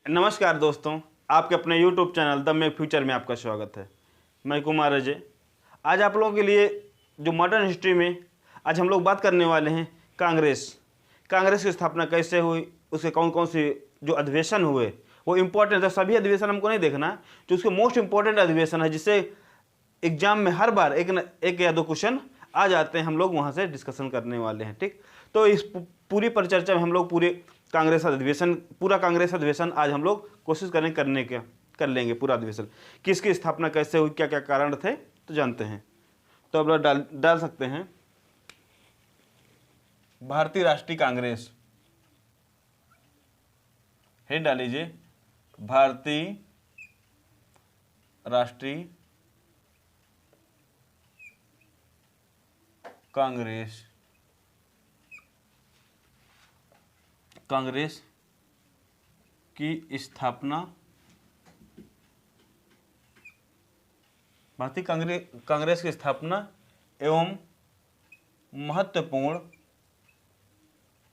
नमस्कार दोस्तों, आपके अपने YouTube channel the make future में आपका स्वागत है। मैं कुमार अजय। आज आप लोगों के लिए जो मॉडर्न हिस्ट्री में आज हम लोग बात करने वाले हैं कांग्रेस की स्थापना कैसे हुई, उसके कौन कौन से जो अधिवेशन हुए वो इम्पोर्टेंट है। सभी अधिवेशन हमको नहीं देखना, जो उसके मोस्ट इम्पोर्टेंट अधिवेशन है जिससे एग्जाम में हर बार एक या दो क्वेश्चन आ जाते हैं, हम लोग वहाँ से डिस्कशन करने वाले हैं। ठीक, तो इस पूरी परिचर्चा में हम लोग पूरा कांग्रेस अधिवेशन आज हम लोग कोशिश कर लेंगे। पूरा अधिवेशन किसकी स्थापना कैसे हुई, क्या क्या कारण थे, तो जानते हैं। तो अब डाल सकते हैं भारतीय राष्ट्रीय कांग्रेस, हेड डाल लीजिए भारतीय राष्ट्रीय कांग्रेस की स्थापना, भारतीय कांग्रेस की स्थापना एवं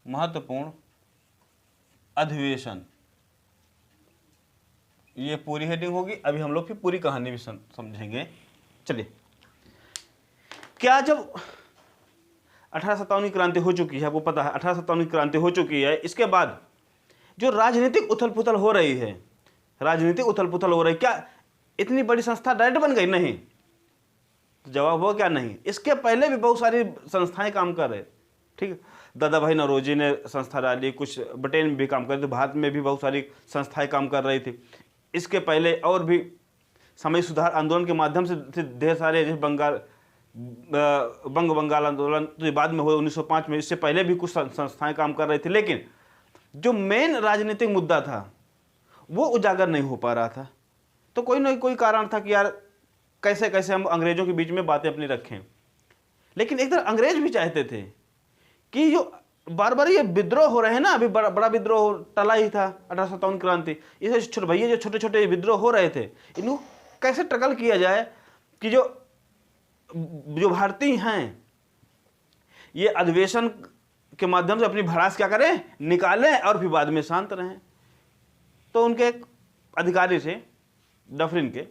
महत्वपूर्ण अधिवेशन, ये पूरी हेडिंग होगी। अभी हम लोग फिर पूरी कहानी भी समझेंगे। चलिए, क्या जब 1857 की क्रांति हो चुकी है, आपको पता है 1857 की क्रांति हो चुकी है, इसके बाद जो राजनीतिक उथल पुथल हो रही है, क्या इतनी बड़ी संस्था डायरेक्ट बन गई? नहीं। तो जवाब हो क्या नहीं। इसके पहले भी बहुत सारी संस्थाएं काम कर रहे। ठीक, दादा भाई नौरोजी ने संस्था डाली, कुछ ब्रिटेन में भी काम कर रहे थे, भारत में भी बहुत सारी संस्थाएं काम कर रही थी। इसके पहले और भी सामयिक सुधार आंदोलन के माध्यम से ढेर सारे, जैसे बंगाल आंदोलन तो बाद में हुए 1905 में, इससे पहले भी कुछ संस्थाएं काम कर रही थी, लेकिन जो मेन राजनीतिक मुद्दा था वो उजागर नहीं हो पा रहा था। तो कोई ना कोई कारण था कि यार कैसे कैसे हम अंग्रेजों के बीच में बातें अपनी रखें। लेकिन एक तरह अंग्रेज भी चाहते थे कि जो बार बार ये विद्रोह हो रहे हैं ना, अभी बड़ा विद्रोह टला ही था 1857 क्रांति, इसे जो छोटे छोटे विद्रोह हो रहे थे, इनको कैसे टकल किया जाए कि जो भारतीय हैं ये अधिवेशन के माध्यम से अपनी भड़ास क्या करें, निकालें और फिर बाद में शांत रहें। तो उनके एक अधिकारी थे, डफरिन के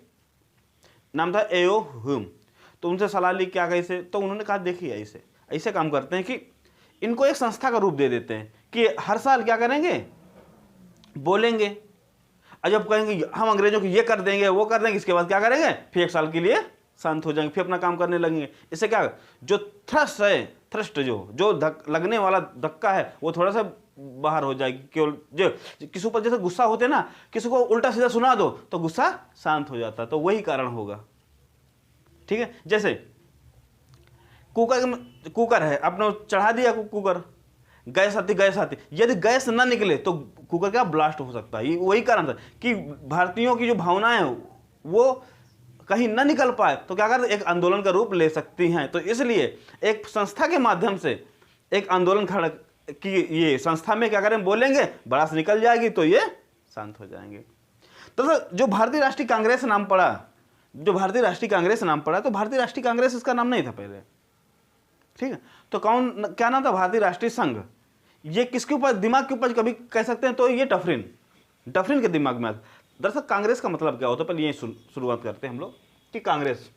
नाम था एओ ह्यूम। तो उनसे सलाह ली क्या कैसे, तो उन्होंने कहा देखिए ऐसे काम करते हैं कि इनको एक संस्था का रूप दे देते हैं कि हर साल क्या करेंगे, बोलेंगे, और जब कहेंगे हम अंग्रेजों को ये कर देंगे वो कर देंगे, इसके बाद क्या करेंगे, फिर एक साल के लिए शांत हो जाएंगे, फिर अपना काम करने लगेंगे। इससे क्या, जो थ्रस्ट जो लगने वाला धक्का है वो थोड़ा सा बाहर हो जाएगी। केवल जो किसी ऊपर जैसे गुस्सा होते ना, किसी को उल्टा सीधा सुना दो तो गुस्सा शांत हो जाता, तो वही कारण होगा। ठीक है, जैसे कुकर है, आपने चढ़ा दिया कुकर, गैस आती, यदि गैस ना निकले तो कुकर क्या ब्लास्ट हो सकता है। वही कारण था कि भारतीयों की जो भावनाएं वो कहीं ना निकल पाए तो क्या कर, एक आंदोलन का रूप ले सकती हैं। तो इसलिए एक संस्था के माध्यम से एक आंदोलन खड़ा कि ये संस्था में क्या करें, बोलेंगे, भड़ास निकल जाएगी तो ये शांत हो जाएंगे। तो जो भारतीय राष्ट्रीय कांग्रेस नाम पड़ा, तो भारतीय राष्ट्रीय कांग्रेस इसका नाम नहीं था पहले। ठीक है, तो क्या नाम था, भारतीय राष्ट्रीय संघ। ये किसके ऊपर, दिमाग के ऊपर कभी कह सकते हैं, तो ये डफरिन के दिमाग में। दरअसल कांग्रेस का मतलब क्या होता है, पहले ये शुरुआत करते हैं हम लोग कि कांग्रेस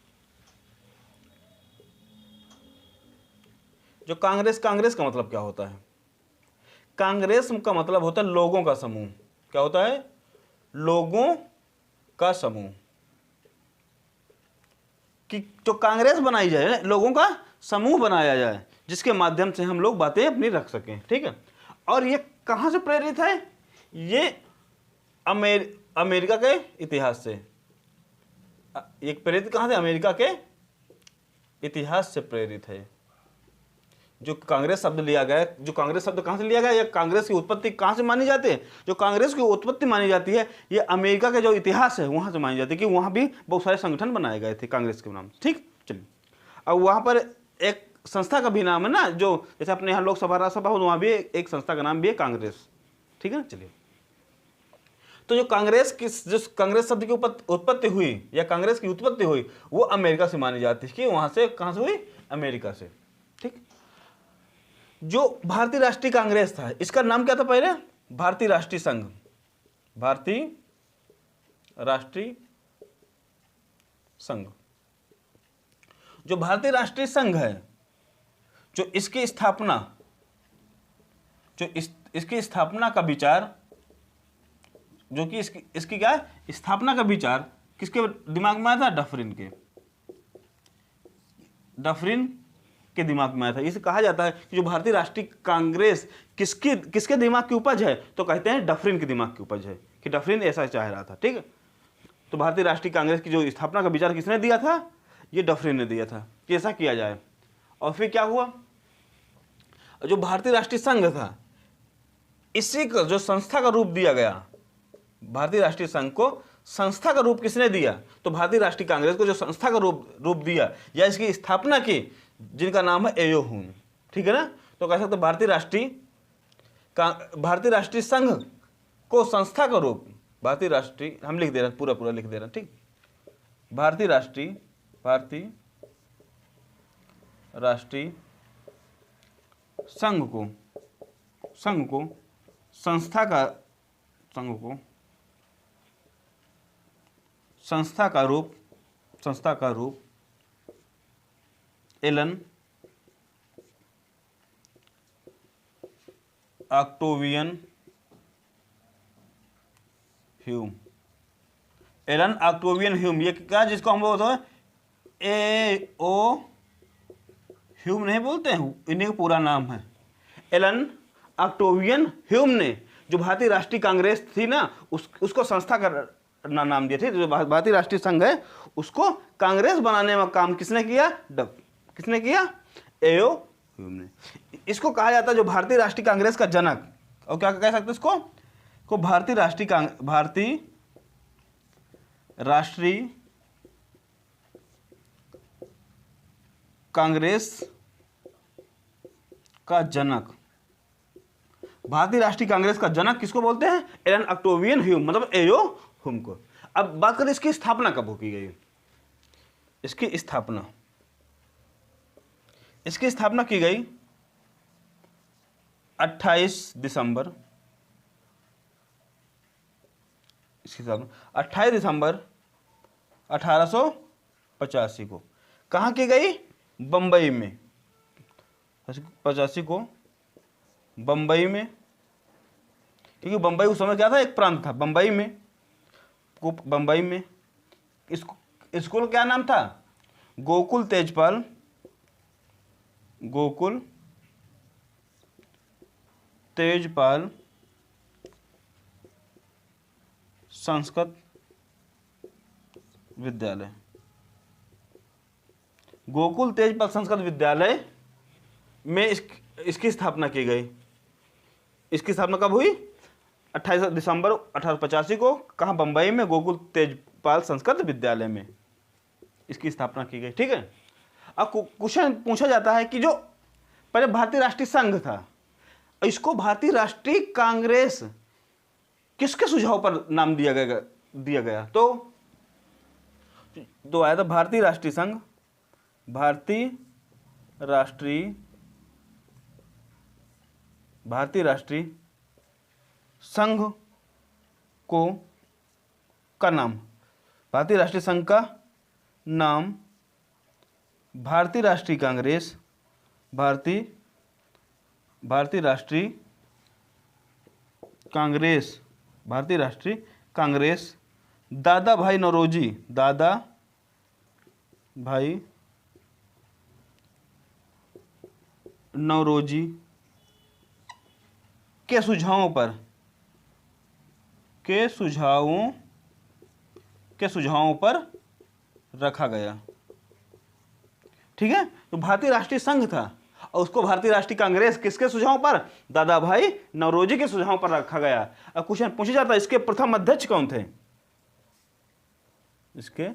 का मतलब क्या होता है। कांग्रेस का मतलब होता है लोगों का समूह। क्या होता है, लोगों का समूह। कि जो कांग्रेस बनाई जाए, लोगों का समूह बनाया जाए जिसके माध्यम से हम लोग बातें अपनी रख सकें। ठीक है, और ये कहां से प्रेरित है, ये अमेरिका के इतिहास से। एक प्रेरित कहां से, अमेरिका के इतिहास से प्रेरित है। जो कांग्रेस शब्द लिया गया, जो कांग्रेस शब्द कहां से लिया गया, या कांग्रेस की उत्पत्ति कहां से मानी जाती है, जो कांग्रेस की उत्पत्ति मानी जाती है, ये अमेरिका का जो इतिहास है वहां से मानी जाती है, कि वहां भी बहुत सारे संगठन बनाए गए थे कांग्रेस के नाम। ठीक, चलिए, अब वहां पर एक संस्था का भी नाम है ना, जो जैसे अपने यहाँ लोकसभा राज्यसभा हो, वहां भी एक संस्था का नाम भी है कांग्रेस। ठीक है ना, चलिए। तो जो कांग्रेस शब्द की उत्पत्ति हुई या कांग्रेस की उत्पत्ति हुई वो अमेरिका से मानी जाती है, कि वहां से कहां से हुई, अमेरिका से। ठीक, जो भारतीय राष्ट्रीय कांग्रेस था इसका नाम क्या था पहले, भारतीय राष्ट्रीय संघ। भारतीय राष्ट्रीय संघ। जो भारतीय राष्ट्रीय संघ है, जो इसकी स्थापना, इसकी स्थापना का विचार, जो कि इसकी क्या है, स्थापना का विचार किसके दिमाग में आया था? डफरिन के दिमाग में आया था। इसे कहा जाता है कि जो भारतीय राष्ट्रीय कांग्रेस किसके दिमाग की उपज है, तो कहते हैं डफरिन के दिमाग की उपज है, कि डफरिन ऐसा चाह रहा था। ठीक है, तो भारतीय राष्ट्रीय कांग्रेस की जो स्थापना का विचार किसने दिया था? ये डफरिन ने दिया था कि ऐसा किया जाए। और फिर क्या हुआ? जो भारतीय राष्ट्रीय संघ था, इसी को जो संस्था का रूप दिया गया, भारतीय राष्ट्रीय संघ को संस्था का रूप किसने दिया? तो भारतीय राष्ट्रीय कांग्रेस को जो संस्था का रूप दिया या इसकी स्थापना की, जिनका नाम है एयो हुन। ठीक है ना, तो कह सकते भारतीय राष्ट्रीय संघ को संस्था का रूप, भारतीय राष्ट्रीय, हम लिख दे रहे हैं, पूरा लिख दे रहे हैं। ठीक, भारतीय राष्ट्रीय संघ को संस्था का रूप एलन ऑक्टेवियन ह्यूम, ये क्या, जिसको हम बोलते हैं ए.ओ. ह्यूम नहीं बोलते हैं, इन्हीं का पूरा नाम है। एलन ऑक्टेवियन ह्यूम ने जो भारतीय राष्ट्रीय कांग्रेस थी ना, उसको संस्था का नाम दिया। ठीक, जो भारतीय राष्ट्रीय संघ है उसको कांग्रेस बनाने में काम किसने किया? एयो ह्यूम ने। इसको कहा जाता है जो भारतीय राष्ट्रीय कांग्रेस का जनक। और क्या कह सकते हैं इसको? को भारतीय राष्ट्रीय कांग्रेस का जनक। भारतीय राष्ट्रीय कांग्रेस का जनक किसको बोलते हैं? एलन ऑक्टेवियन ह्यूम, मतलब एयो ह्यूम को। अब बात करें इसकी स्थापना कब की गई? इसकी स्थापना की गई 28 दिसंबर 1885 को। कहाँ की गई? बंबई में। 85 को बंबई में, क्योंकि बंबई उस समय क्या था? एक प्रांत था। बंबई में स्कूल क्या नाम था? गोकुल तेजपाल संस्कृत विद्यालय। गोकुल तेजपाल संस्कृत विद्यालय में इसकी स्थापना की गई। इसकी स्थापना कब हुई? 28 दिसंबर 1885 को। कहाँ? बंबई में, गोकुल तेजपाल संस्कृत विद्यालय में इसकी स्थापना की गई। ठीक है, अब क्वेश्चन पूछा जाता है कि जो पहले भारतीय राष्ट्रीय संघ था, इसको भारतीय राष्ट्रीय कांग्रेस किसके सुझाव पर नाम दिया गया? तो आया था भारतीय राष्ट्रीय संघ, भारतीय राष्ट्रीय संघ का नाम, भारतीय राष्ट्रीय संघ का नाम भारतीय राष्ट्रीय कांग्रेस, भारतीय राष्ट्रीय कांग्रेस दादा भाई नौरोजी के सुझावों पर रखा गया। ठीक है, तो भारतीय राष्ट्रीय संघ था और उसको भारतीय राष्ट्रीय कांग्रेस किसके सुझाव पर? दादा भाई नौरोजी के सुझाव पर रखा गया। अब क्वेश्चन पूछा जाता है, इसके प्रथम अध्यक्ष कौन थे? इसके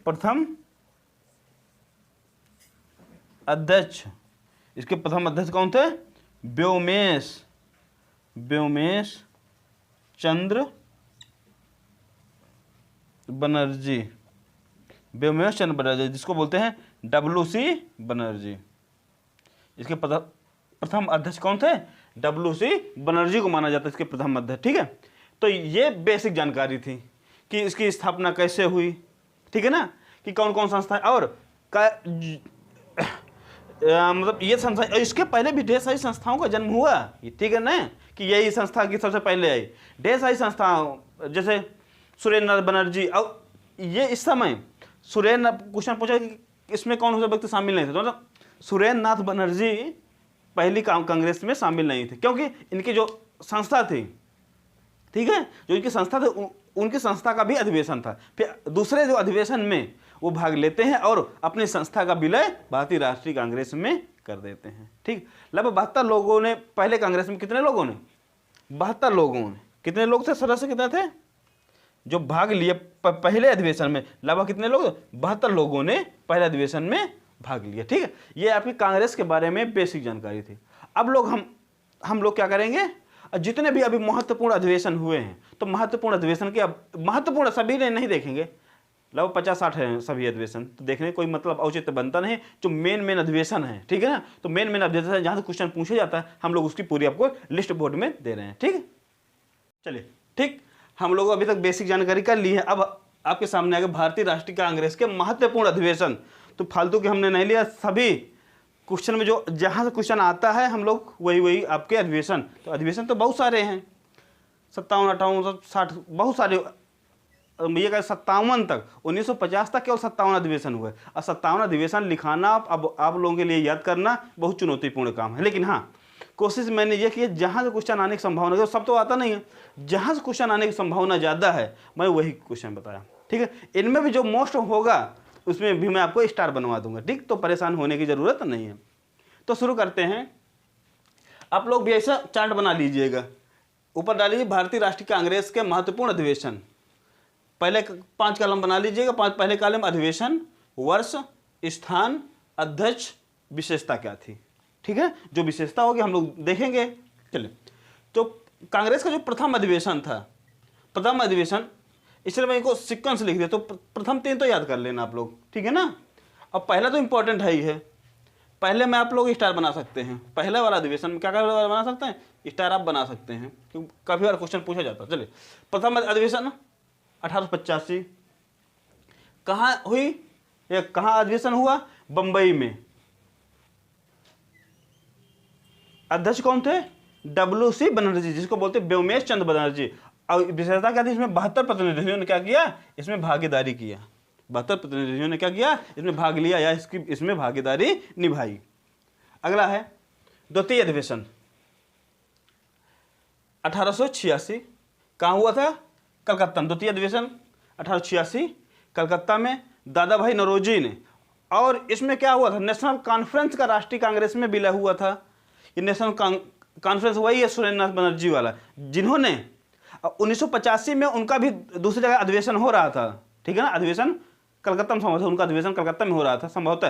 प्रथम अध्यक्ष कौन थे? व्योमेश चंद्र बनर्जी, जिसको बोलते हैं WC बनर्जी। इसके प्रथम अध्यक्ष कौन थे? WC बनर्जी को माना जाता है इसके प्रथम अध्यक्ष। ठीक है, तो ये बेसिक जानकारी थी कि इसकी स्थापना कैसे हुई, ठीक है ना, कि कौन कौन संस्थाएं और मतलब ये संस्था, इसके पहले भी ढेर सारी संस्थाओं का जन्म हुआ, ठीक है ना, कि यही संस्था की सबसे पहले आई। ढेर सारी संस्थाओं जैसे सुरेंद्र बनर्जी, और ये इस समय सुरेंद्र, क्वेश्चन पूछा कि इसमें कौन सा व्यक्ति शामिल नहीं थे, तो मतलब सुरेंद्र नाथ बनर्जी पहली कांग्रेस में शामिल नहीं थे, क्योंकि इनकी जो संस्था थी, ठीक है, जो इनकी संस्था थी, उनकी संस्था का भी अधिवेशन था। फिर दूसरे जो अधिवेशन में वो भाग लेते हैं और अपनी संस्था का विलय भारतीय राष्ट्रीय कांग्रेस में कर देते हैं, ठीक। लगभग 72 लोगों ने, पहले कांग्रेस में कितने लोगों ने, 72 लोगों ने, कितने लोग थे, सदस्य कितने थे जो भाग लिए पहले अधिवेशन में, लगभग कितने लोग, 72 लोगों ने पहले अधिवेशन में भाग लिया, ठीक है। ये आपकी कांग्रेस के बारे में बेसिक जानकारी थी। अब लोग हम लोग क्या करेंगे, जितने भी अभी महत्वपूर्ण अधिवेशन हुए हैं, तो महत्वपूर्ण अधिवेशन के, अब महत्वपूर्ण सभी ने नहीं देखेंगे, लगभग 50-60 हैं सभी अधिवेशन, तो देखने कोई मतलब औचित्य बनता नहीं। जो मेन अधिवेशन है, ठीक है ना, तो मेन अधिवेशन जहाँ से क्वेश्चन पूछा जाता है, हम लोग उसकी पूरी आपको लिस्ट बोर्ड में दे रहे हैं, ठीक है। चलिए, ठीक, हम लोग अभी तक बेसिक जानकारी कर ली है। अब आपके सामने आ गया भारतीय राष्ट्रीय कांग्रेस के महत्वपूर्ण अधिवेशन। तो फालतू के हमने नहीं लिया, सभी क्वेश्चन में जो जहाँ से क्वेश्चन आता है हम लोग वही आपके अधिवेशन, तो अधिवेशन तो बहुत सारे हैं, 57, 58, 60, बहुत सारे, ये कह 57 तक, 1950 तक केवल 57 अधिवेशन हुए। और 57 अधिवेशन लिखाना अब आप लोगों के लिए याद करना बहुत चुनौतीपूर्ण काम है, लेकिन हाँ, कोशिश मैंने ये की जहाँ से क्वेश्चन आने की संभावना, तो सब तो आता नहीं है, जहाँ से क्वेश्चन आने की संभावना ज़्यादा है मैं वही क्वेश्चन बताया, ठीक है। इनमें भी जो मोस्ट होगा उसमें भी मैं आपको स्टार बनवा दूंगा, ठीक, तो परेशान होने की ज़रूरत नहीं है। तो शुरू करते हैं। आप लोग भी ऐसा चार्ट बना लीजिएगा, ऊपर डालिए भारतीय राष्ट्रीय कांग्रेस के महत्वपूर्ण अधिवेशन, पहले 5 कॉलम बना लीजिएगा। पहले कॉलम अधिवेशन, वर्ष, स्थान, अध्यक्ष, विशेषता क्या थी, ठीक है। जो विशेषता होगी हम लोग देखेंगे। चलिए, तो कांग्रेस का जो प्रथम अधिवेशन था, प्रथम अधिवेशन, इसलिए मैं इनको सीक्वेंस लिख दिया, तो प्रथम 3 तो याद कर लेना आप लोग, ठीक है ना। अब पहला तो इंपॉर्टेंट है ही है, पहले में आप लोग स्टार बना सकते हैं। पहले वाला अधिवेशन में क्या क्या बना सकते हैं, स्टार आप बना सकते हैं, क्योंकि काफी बार क्वेश्चन पूछा जाता है। चलिए, प्रथम अधिवेशन 1885 कहाँ हुई, या कहाँ अधिवेशन हुआ, बंबई में। अध्यक्ष कौन थे, WC बनर्जी, जिसको बोलते व्योमेश चंद्र बनर्जी। और विशेषता क्या थी, इसमें 72 प्रतिनिधियों ने क्या किया, इसमें भागीदारी किया। 72 प्रतिनिधियों ने क्या किया, इसमें भाग लिया या इसमें भागीदारी निभाई। अगला है द्वितीय अधिवेशन 1886, कहाँ हुआ था, कलकत्ता में। द्वितीय अधिवेशन 1886 कलकत्ता में, दादा भाई नौरोजी ने। और इसमें क्या हुआ था, नेशनल कॉन्फ्रेंस का राष्ट्रीय कांग्रेस में विलय हुआ था। ये नेशनल कॉन्फ्रेंस वही है सुरेंद्रनाथ बनर्जी वाला, जिन्होंने 1985 में उनका भी दूसरी जगह अधिवेशन हो रहा था, ठीक है ना। अधिवेशन कलकत्ता में संभवतः, उनका अधिवेशन कलकत्ता में हो रहा था संभवतः।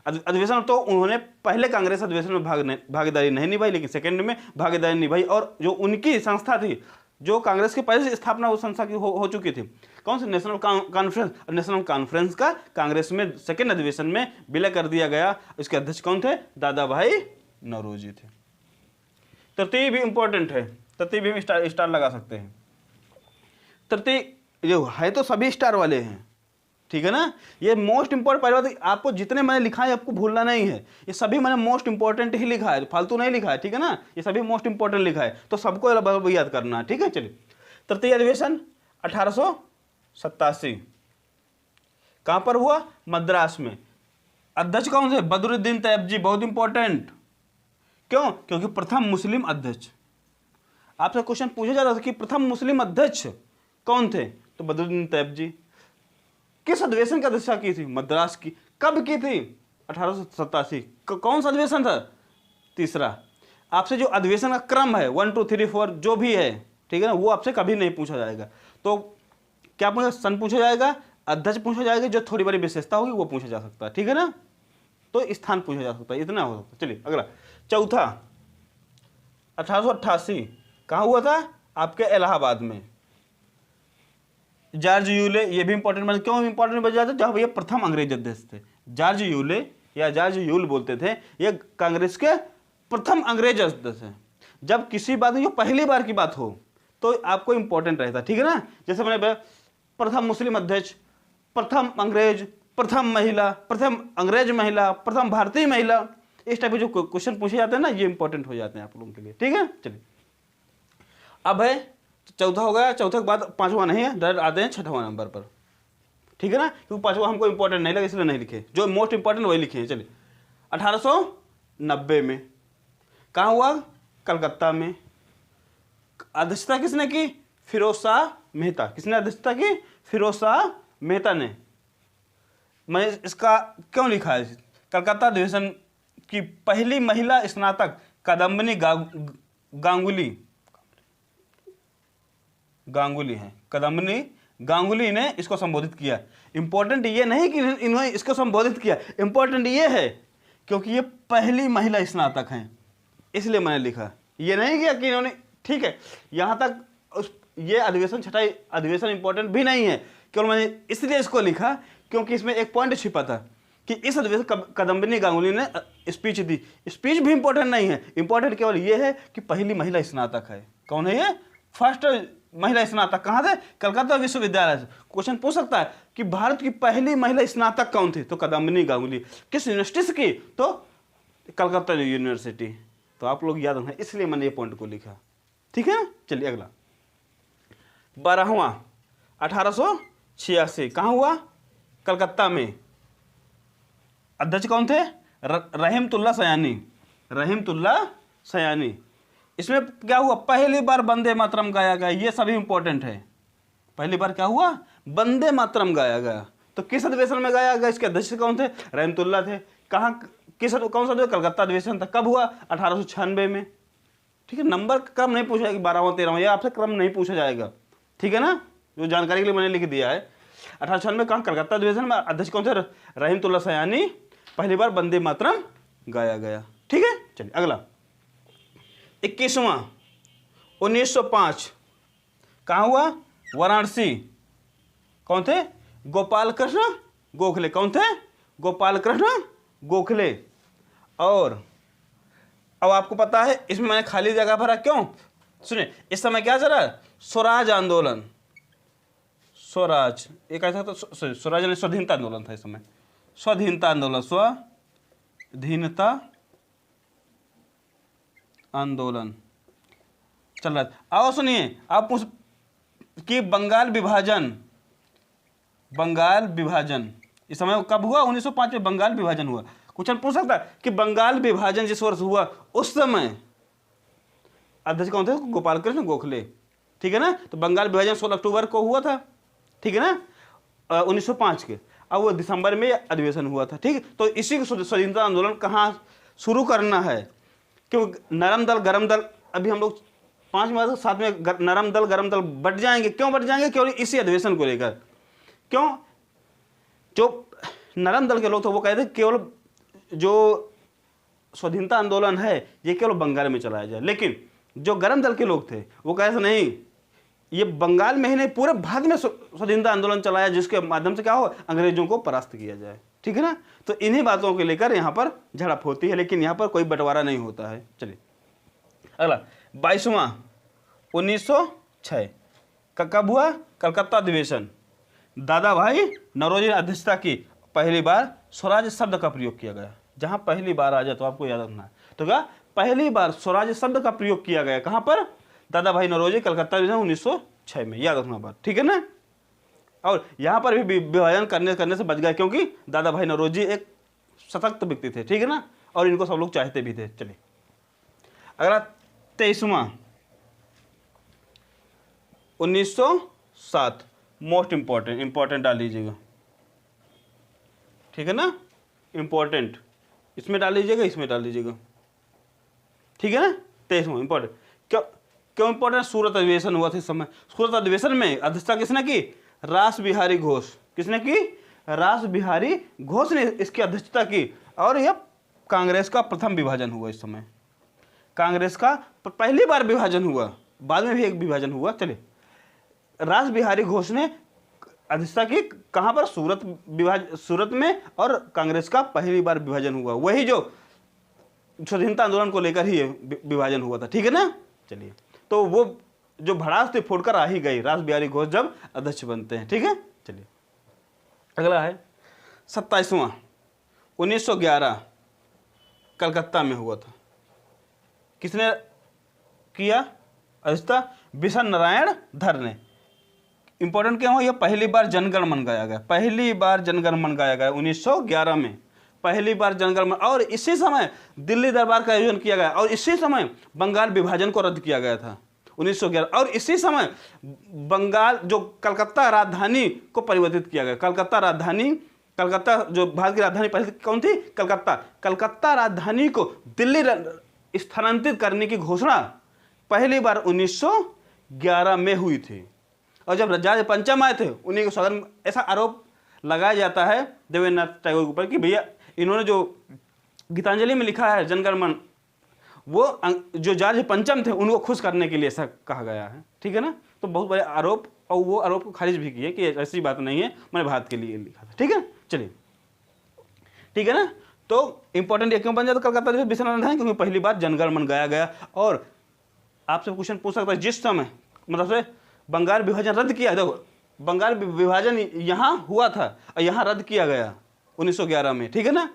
अधिवेशन तो उन्होंने पहले कांग्रेस अधिवेशन में भागीदारी नहीं निभाई, लेकिन सेकेंड में भागीदारी निभाई। और जो उनकी संस्था थी, जो कांग्रेस की पहले से स्थापना उस संस्था की हो चुकी थी, कौन सी, नेशनल कॉन्फ्रेंस। नेशनल कॉन्फ्रेंस का कांग्रेस में सेकेंड अधिवेशन में विलय कर दिया गया। इसके अध्यक्ष कौन थे, दादा भाई नौरोजी थे। तृतीय भी इंपॉर्टेंट है, तृतीय भी स्टार लगा सकते हैं। तृतीय जो है तो सभी स्टार वाले हैं, ठीक है ना। ये मोस्ट इंपॉर्टेंट, पहली बात आपको जितने मैंने लिखा है आपको भूलना नहीं है, ये सभी मैंने मोस्ट इंपॉर्टेंट ही लिखा है, फालतू नहीं लिखा है, ठीक है ना। ये सभी मोस्ट इंपॉर्टेंट लिखा है, तो सबको याद करना है, ठीक है। चलिए, तृतीय अधिवेशन 1887 कहां पर हुआ, मद्रास में। अध्यक्ष कौन थे, बदरुद्दीन तैयब जी, बहुत इंपॉर्टेंट। क्यों, क्योंकि प्रथम मुस्लिम अध्यक्ष। आपसे क्वेश्चन पूछा जा रहा था कि प्रथम मुस्लिम अध्यक्ष कौन थे, तो बदरुद्दीन तैयब जी। किस अधिवेशन की अध्यक्षता की थी, मद्रास की। कब की थी, 1887। कौन सा अधिवेशन था, तीसरा। आपसे जो अधिवेशन का क्रम है 1 2 3 4 जो भी है, ठीक है ना, वो आपसे कभी नहीं पूछा जाएगा। तो क्या पूछा, सन पूछा जाएगा, अध्यक्ष पूछा जाएगा, जो थोड़ी बड़ी विशेषता होगी वो पूछा जा सकता है, ठीक है ना। तो स्थान पूछा जा सकता है, इतना हो सकता है। चलिए अगला, चौथा 1888 कहाँ हुआ था, आपके इलाहाबाद में। जॉर्ज यूले, ये भी इंपॉर्टेंट बन, क्यों इंपॉर्टेंट बन जाता है, जब ये प्रथम अंग्रेज अध्यक्ष थे। जॉर्ज यूले या जॉर्ज यूल बोलते थे, ये कांग्रेस के प्रथम अंग्रेज अध्यक्ष हैं। जब किसी बात में, पहली बार की बात हो, तो आपको इंपॉर्टेंट रहता, ठीक है ना। जैसे मैंने बताया, प्रथम मुस्लिम अध्यक्ष, प्रथम अंग्रेज, प्रथम महिला, प्रथम अंग्रेज महिला, प्रथम भारतीय महिला, इस टाइप के जो क्वेश्चन पूछे जाते हैं ना, ये इंपॉर्टेंट हो जाते हैं आप लोगों के लिए, ठीक है। चलिए अब है चौथा हो गया, चौथे के बाद पांचवा नहीं है, डायरेक्ट आते हैं छठवां नंबर पर, ठीक है ना, क्योंकि पांचवा हमको इंपॉर्टेंट नहीं लगा इसलिए नहीं लिखे, जो मोस्ट इंपॉर्टेंट वही लिखे हैं। चलिए 1890 में कहाँ हुआ, कलकत्ता में। अध्यक्षता किसने की, फिरोज शाह मेहता। किसने अध्यक्षता की, फिरोज शाह मेहता ने। मैं इसका क्यों लिखा है, कलकत्ता अधिवेशन की पहली महिला स्नातक कादम्बिनी गांगुली है, कादम्बिनी गांगुली ने इसको संबोधित किया। इंपॉर्टेंट ये नहीं कि इन्होंने इसको संबोधित किया, इंपॉर्टेंट ये है क्योंकि ये पहली महिला स्नातक हैं, इसलिए मैंने लिखा। ये नहीं किया कि इन्होंने, ठीक है, यहाँ तक ये अधिवेशन, छठा अधिवेशन इंपॉर्टेंट भी नहीं है, केवल मैंने इसलिए इसको लिखा क्योंकि इसमें एक पॉइंट छिपा था कि इस अधिवेशन कादम्बिनी गांगुली ने स्पीच दी। स्पीच भी इंपॉर्टेंट नहीं है, इंपॉर्टेंट केवल ये है कि पहली महिला स्नातक है। कौन है ये, फर्स्ट महिला स्नातक, कहाँ से, कलकत्ता विश्वविद्यालय से। क्वेश्चन पूछ सकता है कि भारत की पहली महिला स्नातक कौन थी, तो कादम्बिनी गांगुली। किस यूनिवर्सिटी से की, तो कलकत्ता यूनिवर्सिटी। तो आप लोग याद रखना, इसलिए मैंने ये पॉइंट को लिखा, ठीक है। चलिए अगला 12वां 1886 कहाँ हुआ, कलकत्ता में। अध्यक्ष कौन थे, रहीमतुल्ला सयानी, रहीमतुल्ला सयानी। इसमें क्या हुआ, पहली बार वंदे मातरम गाया गया, ये सभी इंपॉर्टेंट है। पहली बार क्या हुआ, वंदे मातरम गाया गया। तो किस अधिवेशन में गाया गया, इसके अध्यक्ष कौन थे, रहीमतुल्ला थे। कहाँ, कौन सा कलकत्ता अधिवेशन था, कब हुआ, 1896 में, ठीक है। नंबर क्रम नहीं पूछा कि 12वां 13वां, ये आपसे क्रम नहीं पूछा जाएगा, ठीक है ना, जो जानकारी के लिए मैंने लिख दिया है। 1896 कहाँ, कलकत्ता अधिवेशन में। अध्यक्ष कौन थे, रहीमतुल्ला सयानी। पहली बार वंदे मातरम गाया गया, ठीक है। चलिए अगला 21वां 1905 कहाँ हुआ, वाराणसी। कौन थे, गोपाल कृष्ण गोखले। कौन थे, गोपाल कृष्ण गोखले। और अब आपको पता है, इसमें मैंने खाली जगह भरा क्यों, सुनिए। इस समय क्या चल रहा है, स्वराज आंदोलन, स्वराज एक ऐसा था, स्वराज ने स्वाधीनता आंदोलन था इस समय, स्वाधीनता आंदोलन, स्वाधीनता आंदोलन चल रहा था। आओ सुनिए, आप पूछ कि बंगाल विभाजन, बंगाल विभाजन इस समय कब हुआ, 1905 में बंगाल विभाजन हुआ। क्वेश्चन पूछ सकता है कि बंगाल विभाजन जिस वर्ष हुआ उस समय अध्यक्ष कौन थे, गोपाल कृष्ण गोखले, ठीक है ना। तो बंगाल विभाजन 16 अक्टूबर को हुआ था, ठीक है ना, 1905 के। अब वो दिसंबर में अधिवेशन हुआ था, ठीक है। तो इसी को स्वाधीनता आंदोलन कहाँ शुरू करना है, क्योंकि नरम दल गरम दल, अभी हम लोग 5 मार्च साथ में नरम दल गरम दल बट जाएंगे। क्यों बट जाएंगे, केवल इसी अधिवेशन को लेकर। क्यों, जो नरम दल के लोग थे वो कहते केवल जो स्वाधीनता आंदोलन है ये केवल बंगाल में चलाया जाए, लेकिन जो गरम दल के लोग थे वो कहते नहीं, ये बंगाल में ही नहीं पूरे भारत में स्वाधीनता आंदोलन चलाया, जिसके माध्यम से क्या हो, अंग्रेजों को परास्त किया जाए, ठीक है ना। तो इन्हीं बातों को लेकर यहाँ पर झड़प होती है, लेकिन यहाँ पर कोई बंटवारा नहीं होता है। चलिए अगला 22वां 1906 कब हुआ, कलकत्ता अधिवेशन। दादा भाई नौरोजी ने अध्यक्षता की। पहली बार स्वराज शब्द का प्रयोग किया गया। जहां पहली बार आ जाए तो आपको याद रखना है, तो क्या पहली बार स्वराज शब्द का प्रयोग किया गया, कहां पर, दादा भाई नौरोजी, कलकत्ता अधिवेशन 1906 में, याद रखना बात, ठीक है ना। और यहां पर भी विभाजन करने से बच गया, क्योंकि दादा भाई नौरोजी एक सशक्त व्यक्ति थे, ठीक है ना, और इनको सब लोग चाहते भी थे। चलिए अगला 23वां 1907 मोस्ट इंपॉर्टेंट डाल लीजिएगा, ठीक है ना, इंपॉर्टेंट इसमें डाल लीजिएगा, इसमें डाल लीजिएगा, ठीक है ना। 23वां इंपॉर्टेंट, क्यों इंपॉर्टेंट, सूरत अधिवेशन हुआ था इस समय। सूरत अधिवेशन में अध्यक्षता किसने की, रास बिहारी घोष। किसने की, रास बिहारी घोष ने इसकी अध्यक्षता की। और यह कांग्रेस का प्रथम विभाजन हुआ इस समय, कांग्रेस का पहली बार विभाजन हुआ, बाद में भी एक विभाजन हुआ। चलिए रास बिहारी घोष ने अध्यक्षता की, कहां पर, सूरत में, और कांग्रेस का पहली बार विभाजन हुआ, वही जो स्वाधीनता आंदोलन को लेकर ही विभाजन हुआ था, ठीक है ना। चलिए तो वो जो भड़ास थी फूटकर आ ही गई, रास बिहारी घोष जब अध्यक्ष बनते हैं। ठीक है, चलिए अगला है 27वां 1911 कलकत्ता में हुआ था। किसने किया अध्यक्षता? बिशन नारायण धर ने। इंपॉर्टेंट क्या हो, यह पहली बार जनगण मन गाया गया, पहली बार जनगण मन गाया गया 1911 में, पहली बार जनगण मन। और इसी समय दिल्ली दरबार का आयोजन किया गया, और इसी समय बंगाल विभाजन को रद्द किया गया था 1911, और इसी समय बंगाल जो कलकत्ता राजधानी को परिवर्तित किया गया। कलकत्ता राजधानी, कलकत्ता जो भारत की राजधानी पहले कौन थी? कलकत्ता। कलकत्ता राजधानी को दिल्ली स्थानांतरित करने की घोषणा पहली बार 1911 में हुई थी। और जब जॉर्ज पंचम आए थे उन्हीं को सदन, ऐसा आरोप लगाया जाता है देवेंद्र नाथ टैगोर के ऊपर कि भैया इन्होंने जो गीतांजलि में लिखा है जनगण मन, वो जो जॉर्ज पंचम थे उनको खुश करने के लिए ऐसा कहा गया है। ठीक है ना, तो बहुत बड़े आरोप, और वो आरोप को खारिज भी किए कि ऐसी बात नहीं है, मैंने भारत के लिए लिखा था। ठीक है, चलिए ठीक है ना। तो इंपॉर्टेंट ये क्यों बन जाता कलकत्ता जो विश्वनाथ है? क्योंकि पहली बार जनगण मन गाया गया। और आपसे क्वेश्चन पूछ सकता है, जिस समय मतलब से बंगाल विभाजन रद्द किया, देखो बंगाल विभाजन यहाँ हुआ था और यहाँ रद्द किया गया 1911 में। ठीक है ना,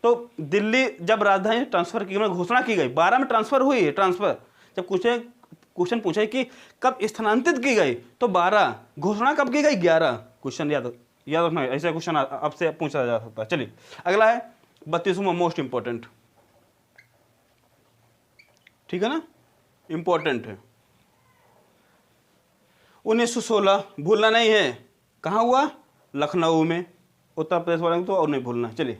तो दिल्ली जब राजधानी ट्रांसफर की घोषणा की गई, 12 में ट्रांसफर हुई है। ट्रांसफर जब क्वेश्चन पूछे कि कब स्थानांतरित की गई, तो 12, घोषणा कब की गई? 11। क्वेश्चन याद रखना, ऐसा क्वेश्चन आपसे पूछा जा सकता है। चलिए अगला है 32वां मोस्ट इंपॉर्टेंट। ठीक है ना, इंपॉर्टेंट है 1916, भूलना नहीं है। कहाँ हुआ? लखनऊ में, उत्तर प्रदेश वाले को तो और नहीं भूलना। चलिए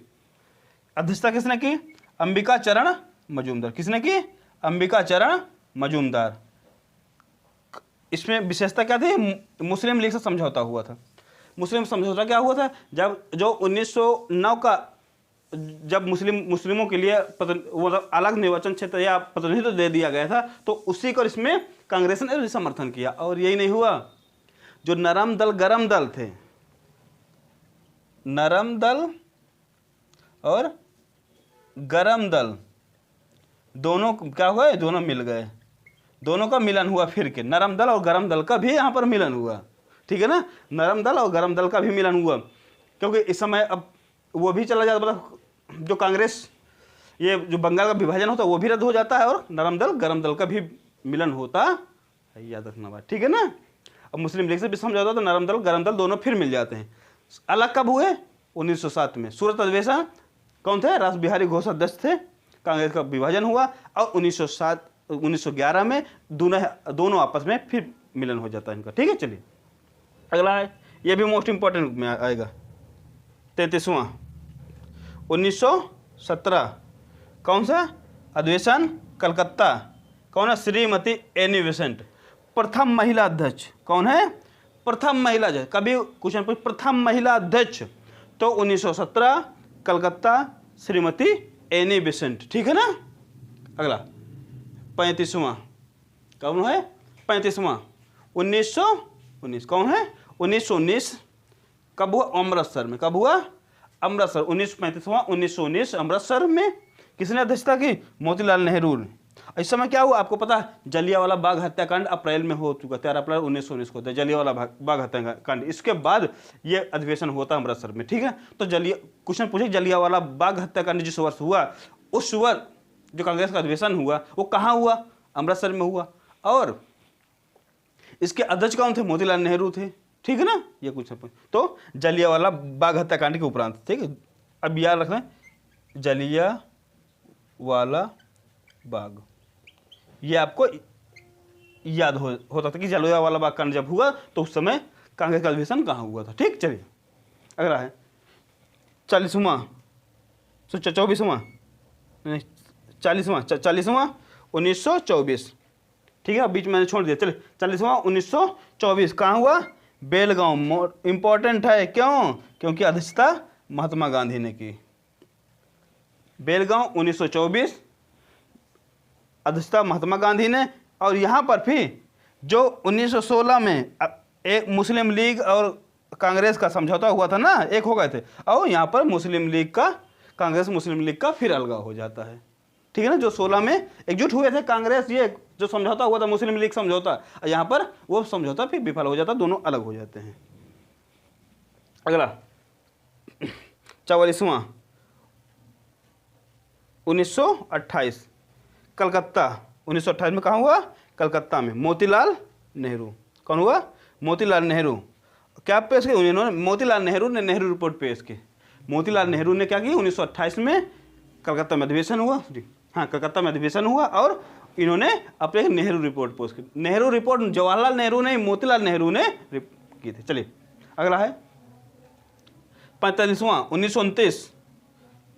अध्यक्षता किसने की? अंबिका चरण मजूमदार। किसने की? अंबिका चरण मजूमदार। इसमें विशेषता क्या थी? मुस्लिम लीग से समझौता हुआ था। मुस्लिम समझौता क्या हुआ था? जब जो 1909 का जब मुस्लिमों के लिए वो अलग निर्वाचन क्षेत्र या प्रतिनिधित्व दे दिया गया था, तो उसी को इसमें कांग्रेस ने समर्थन किया। और यही नहीं हुआ, जो नरम दल गरम दल थे, नरम दल और गरम दल दोनों क्या हुआ? दोनों मिल गए, दोनों का मिलन हुआ। फिर के नरम दल और गरम दल का भी यहाँ पर मिलन हुआ। ठीक है ना, नरम दल और गरम दल का भी मिलन हुआ, क्योंकि इस समय अब वो भी चला जाता, मतलब जो कांग्रेस, ये जो बंगाल का विभाजन होता है वो भी रद्द हो जाता है, और नरम दल गरम दल का भी मिलन होता है। याद रखना बात। ठीक है ना, अब मुस्लिम लीग से भी समझौता तो नरम दल गरम दल दोनों फिर मिल जाते हैं। अलग कब हुए? 1907 में। सूरत अधिवेशन कौन थे? रास बिहारी घोष अध्यक्ष थे। कांग्रेस का विभाजन हुआ और 1911 में दोनों आपस में फिर मिलन हो जाता है इनका। ठीक है, चलिए अगला है, ये भी मोस्ट इंपॉर्टेंट में आएगा 33वां 1917। कौन सा अधिवेशन? कलकत्ता। कौन है? श्रीमती एनी बेसेंट, प्रथम महिला अध्यक्ष। कौन है? प्रथम महिला अध्यक्ष। कभी क्वेश्चन पूछ प्रथम महिला अध्यक्ष, तो 1917 कलकत्ता श्रीमती एनी बेसेंट। ठीक है ना। अगला 35वां कौन है? 35वां 1919। कौन है? 1919 कब हुआ? अमृतसर में। कब हुआ? अमृतसर। 1935वां 1919 अमृतसर में। किसने अध्यक्षता की? मोतीलाल नेहरू ने। इस समय क्या हुआ आपको पता है? जलियांवाला बाग हत्याकांड अप्रैल में हो चुका, 13 अप्रैल 1919 को होता है जलियांवाला बाग हत्याकांड। इसके बाद ये अधिवेशन होता है अमृतसर में। ठीक है, तो क्वेश्चन पूछे जलियांवाला बाग हत्याकांड जिस वर्ष हुआ, उस वर्ष जो कांग्रेस का अधिवेशन हुआ वो कहाँ हुआ? अमृतसर में हुआ। और इसके अध्यक्ष कौन थे? मोतीलाल नेहरू थे। ठीक है ना, ये कुछ तो जलियांवाला बाग हत्याकांड के उपरांत। ठीक है, अब याद रखना जलियांवाला बाग, ये आपको याद हो सकता है कि जलियांवाला बाग कांड जब हुआ तो उस समय कांग्रेस का अधिवेशन कहाँ हुआ था। ठीक, चलिए अगला है 40वां 1924। ठीक है, बीच मैंने छोड़ दिया। चलिए 40वां 1924 कहाँ हुआ? बेलगांव। इंपॉर्टेंट है, क्यों? क्योंकि अध्यक्षता महात्मा गांधी ने की। बेलगांव 1924 अध्यक्षता महात्मा गांधी ने। और यहाँ पर भी जो 1916 में एक मुस्लिम लीग और कांग्रेस का समझौता हुआ था ना, एक हो गए थे, और यहाँ पर मुस्लिम लीग का, कांग्रेस मुस्लिम लीग का फिर अलगाव हो जाता है। ठीक है ना, जो 16 में एकजुट हुए थे कांग्रेस, ये जो समझौता हुआ था मुस्लिम लीग समझौता, यहाँ पर वो समझौता फिर विफल हो जाता, दोनों अलग हो जाते हैं। अगला 44वां 1928 कलकत्ता, 1928 में कहाँ हुआ? कलकत्ता में। मोतीलाल नेहरू, कौन हुआ? मोतीलाल नेहरू। क्या पेश की उन्होंने? मोतीलाल नेहरू ने नेहरू रिपोर्ट पेश की। मोतीलाल नेहरू ने क्या की? 1928 में कलकत्ता में अधिवेशन हुआ, हाँ कलकत्ता में अधिवेशन हुआ और इन्होंने अपने नेहरू रिपोर्ट पेश की। नेहरू रिपोर्ट जवाहरलाल नेहरू ने, मोतीलाल नेहरू ने की थी। चलिए अगला है 45वां 1929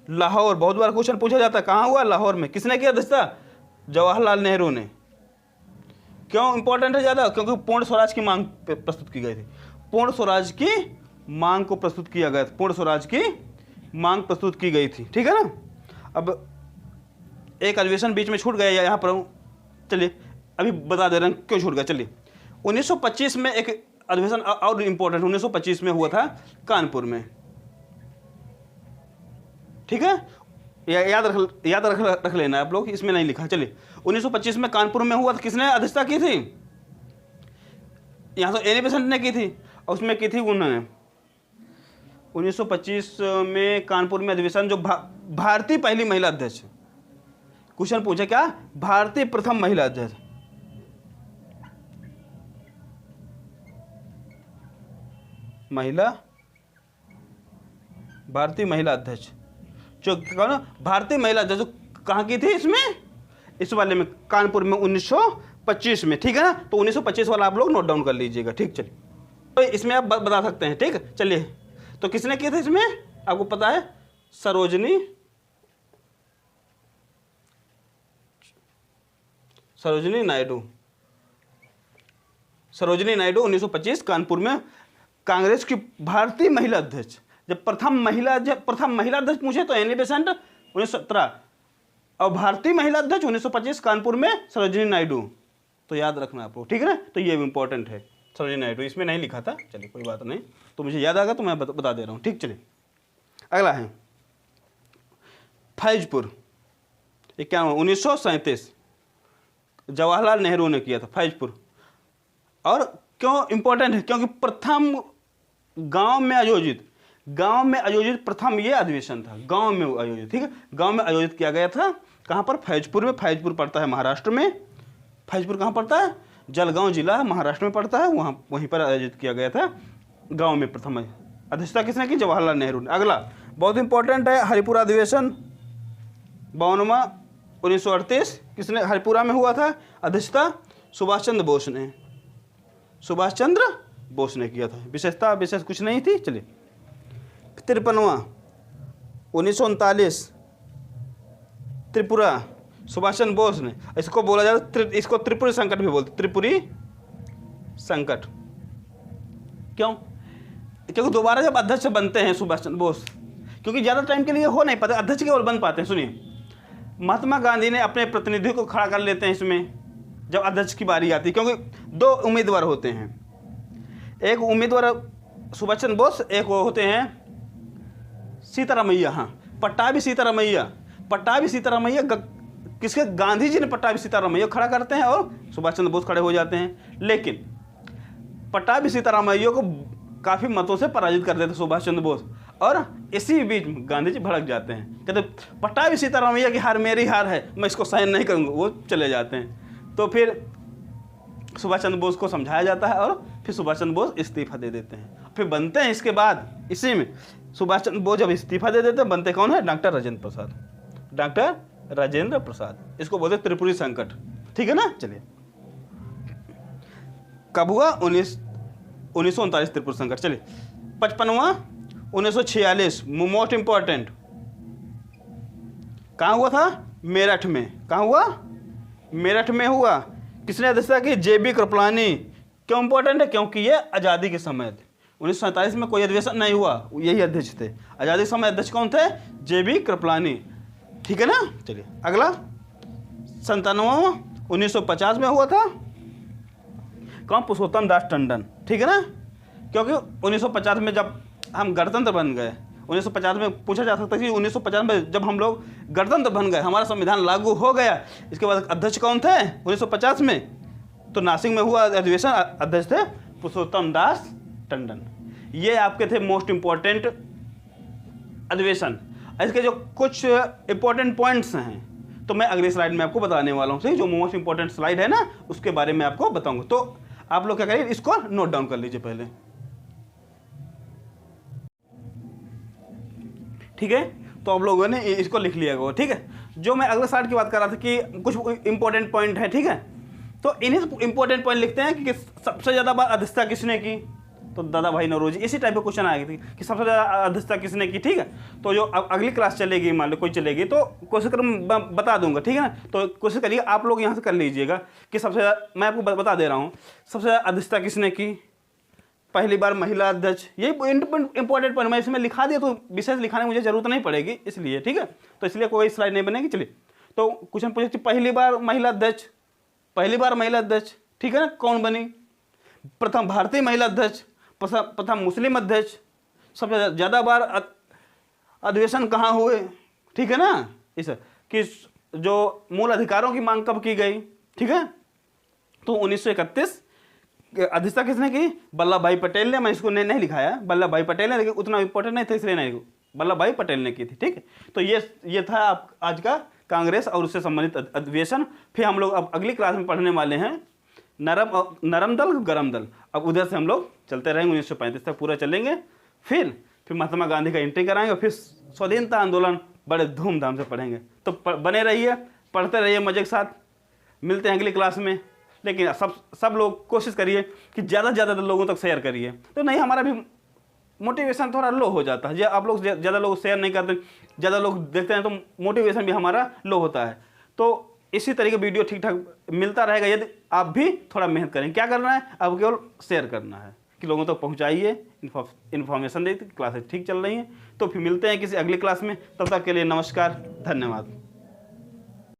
लाहौर। बहुत बार क्वेश्चन पूछा जाता है, कहाँ हुआ? लाहौर में। किसने किया अध्यक्षता? जवाहरलाल नेहरू ने। क्यों इंपॉर्टेंट है ज़्यादा? क्योंकि पूर्ण स्वराज की मांग प्रस्तुत की गई थी। पूर्ण स्वराज की मांग को प्रस्तुत किया गया था, पूर्ण स्वराज की मांग प्रस्तुत की गई थी, ठीक है ना। अब एक अधिवेशन बीच में छूट गया यहाँ पर, चलिए अभी बता दे रहे हैं क्यों छूट गया। चलिए 1925 में एक अधिवेशन और इम्पोर्टेंट 1925 में हुआ था कानपुर में, ठीक है, याद रख लेना आप लोग, इसमें नहीं लिखा। चलिए 1925 में कानपुर में हुआ था, किसने अध्यक्षता की थी? यहाँ तो एनी बेसेंट ने की थी, और उसमें की थी उन्होंने 1925 में कानपुर में अधिवेशन, जो भारतीय पहली महिला अध्यक्ष। क्वेश्चन पूछा क्या? भारतीय प्रथम महिला अध्यक्ष। भारतीय महिला अध्यक्ष जो कौन? भारतीय महिला अध्यक्ष कहाँ की थी? इसमें, इस वाले में, कानपुर में 1925 में, ठीक है ना। तो 1925 वाला आप लोग नोट डाउन कर लीजिएगा, ठीक। चलिए तो इसमें आप बता सकते हैं, ठीक। चलिए तो किसने किया था इसमें? आपको पता है, सरोजिनी नायडू। सरोजिनी नायडू 1925 कानपुर में कांग्रेस की भारतीय महिला अध्यक्ष। जब प्रथम महिला अध्यक्ष पूछे तो एनी बेसेंट 1917, और भारतीय महिला अध्यक्ष 1925 कानपुर में सरोजिनी नायडू। तो याद रखना आपको, ठीक है ना। तो ये भी इंपॉर्टेंट है, सरोजिनी नायडू, इसमें नहीं लिखा था। चलिए कोई बात नहीं, तो मुझे याद आ गया तो मैं बता दे रहा हूँ, ठीक। चलिए अगला है फैजपुर, ये क्या हुआ? 1937 जवाहरलाल नेहरू ने किया था फैजपुर। और क्यों इंपॉर्टेंट है? क्योंकि प्रथम गांव में आयोजित प्रथम ये अधिवेशन था, गांव में आयोजित, ठीक है, गांव में आयोजित किया गया था। कहां पर? फैजपुर में। फैजपुर पड़ता है महाराष्ट्र में। फैजपुर कहां पड़ता है? जलगांव जिला महाराष्ट्र में पड़ता है, वहीं पर आयोजित किया गया था, गांव में। प्रथम अध्यक्षता किसने की? जवाहरलाल नेहरू ने। अगला बहुत इंपॉर्टेंट है, हरिपुरा अधिवेशन 52वां 1938, किसने? हरिपुरा में हुआ था। अध्यक्षता सुभाष चंद्र बोस ने किया था। विशेष कुछ नहीं थी। चलिए 53वां 1939 त्रिपुरा, सुभाष चंद्र बोस ने। इसको बोला जाता, इसको त्रिपुरी संकट भी बोलते, त्रिपुरी संकट। क्यों? क्योंकि दोबारा जब अध्यक्ष बनते हैं सुभाष चंद्र बोस, क्योंकि ज़्यादा टाइम के लिए हो नहीं पाते, अध्यक्ष केवल बन पाते हैं। सुनिए, महात्मा गांधी ने अपने प्रतिनिधि को खड़ा कर लेते हैं इसमें जब अध्यक्ष की बारी आती है, क्योंकि 2 उम्मीदवार होते हैं। एक उम्मीदवार सुभाष चंद्र बोस, एक वो होते हैं सीतारामैया। हाँ, पट्टाभी सीतारामैया किसके? गांधी जी ने पट्टाभी सीतारामैया खड़ा करते हैं और सुभाष चंद्र बोस खड़े हो जाते हैं। लेकिन पट्टाभी सीतारामैया को काफ़ी मतों से पराजित कर देते सुभाष चंद्र बोस, और इसी बीच गांधी जी भड़क जाते हैं, कहते पट्टाभी सीतारामैया की हार मेरी हार है, मैं इसको साइन नहीं करूँगा। वो चले जाते हैं। तो फिर सुभाष चंद्र बोस को समझाया जाता है और फिर सुभाष चंद्र बोस इस्तीफा दे देते हैं। फिर बनते हैं इसके बाद, इसी में सुभाष चंद्र बोस जब इस्तीफा दे देते हैं, बनते कौन है? डॉक्टर राजेंद्र प्रसाद। इसको बोलते त्रिपुरी संकट, ठीक है ना। चलिए कब हुआ? 1939 त्रिपुरी संकट। चलिए 55वां 1946 मोस्ट इंपॉर्टेंट, कहाँ हुआ था? मेरठ में। कहाँ हुआ? मेरठ में हुआ। किसने अध्यक्षता की? JB कृपलानी। क्यों इंपॉर्टेंट है? क्योंकि ये आज़ादी के समय थे। 1947 में कोई अधिवेशन नहीं हुआ, यही अध्यक्ष थे। आज़ादी के समय अध्यक्ष कौन थे? JB कृपलानी, ठीक है ना। चलिए अगला 97वां 1950 में हुआ था, कौन? पुरुषोत्तम दास टंडन, ठीक है ना। क्योंकि 1950 में जब हम गणतंत्र बन गए, 1950 में पूछा जा सकता है कि 1950 में जब हम लोग गणतंत्र बन गए, हमारा संविधान लागू हो गया, इसके बाद अध्यक्ष कौन थे 1950 में? तो नासिक में हुआ अधिवेशन, अध्यक्ष थे पुरुषोत्तम दास टंडन। ये आपके थे मोस्ट इंपॉर्टेंट अधिवेशन। इसके जो कुछ इंपॉर्टेंट पॉइंट्स हैं तो मैं अगली स्लाइड में आपको बताने वाला हूँ। सही, जो मोस्ट इंपॉर्टेंट स्लाइड है ना उसके बारे में आपको बताऊंगा। तो आप लोग क्या करिए, इसको नोट डाउन कर लीजिए पहले, ठीक है? तो आप लोगों ने इसको लिख लिया होगा, ठीक है? जो मैं अगले स्लाइड की बात कर रहा था कि कुछ इंपॉर्टेंट पॉइंट है, ठीक है? तो इन्हीं इंपॉर्टेंट पॉइंट लिखते हैं कि सबसे ज्यादा बार अध्यक्षता किसने की? तो दादा भाई नौरोजी। इसी टाइप का क्वेश्चन आएगा कि सबसे ज्यादा अध्यक्षता किसने की, ठीक है? तो जो अगली क्लास चलेगी, मान लो कोई चलेगी, तो कोशिश कर बता दूंगा, ठीक है ना? तो कोशिश करिए आप लोग यहाँ से कर लीजिएगा कि सबसे ज्यादा, मैं आपको बता दे रहा हूँ, सबसे ज्यादा अध्यक्षता किसने की? पहली बार महिला अध्यक्ष। ये इंपॉर्टेंट पॉइंट मैं इसमें लिखा दिया, तो विशेष लिखाने की मुझे जरूरत नहीं पड़ेगी इसलिए, ठीक है? तो इसलिए कोई स्लाइड नहीं बनेगी। चलिए, तो क्वेश्चन पूछे पहली बार महिला अध्यक्ष, पहली बार महिला अध्यक्ष, ठीक है ना? कौन बनी? प्रथम भारतीय महिला अध्यक्ष, प्रथम मुस्लिम अध्यक्ष, सबसे ज़्यादा बार अधिवेशन कहाँ हुए, ठीक है ना? इस कि जो मूल अधिकारों की मांग कब की गई, ठीक है? तो 1931 अध्यक्षता किसने की? वल्लभ भाई पटेल ने। मैं इसको नहीं लिखाया, वल्लभ भाई पटेल ने, लेकिन उतना इंपॉर्टेंट नहीं था इसलिए नहीं, वल्लभ भाई पटेल ने की थी, ठीक है? तो ये था आप आज का कांग्रेस और उससे संबंधित अधिवेशन। फिर हम लोग अब अगली क्लास में पढ़ने वाले हैं नरम दल गरम दल। अब उधर से हम लोग चलते रहेंगे, 1935 तक पूरा चलेंगे। फिर महात्मा गांधी का एंट्री कराएंगे और फिर स्वाधीनता आंदोलन बड़े धूमधाम से पढ़ेंगे। तो बने रहिए, पढ़ते रहिए मजे के साथ। मिलते हैं अगली क्लास में, लेकिन सब लोग कोशिश करिए कि ज़्यादा से ज़्यादा लोगों तक शेयर करिए। तो नहीं, हमारा भी मोटिवेशन थोड़ा लो हो जाता है। आप लोग ज़्यादा लोग शेयर नहीं करते, ज़्यादा लोग देखते हैं, तो मोटिवेशन भी हमारा लो होता है। तो इसी तरीके वीडियो ठीक ठाक मिलता रहेगा यदि आप भी थोड़ा मेहनत करें। क्या करना है? अब केवल शेयर करना है कि लोगों तक पहुंचाइए, इन्फॉर्मेशन देते क्लासेस ठीक चल रही हैं। तो फिर मिलते हैं किसी अगली क्लास में, तब तक के लिए नमस्कार, धन्यवाद।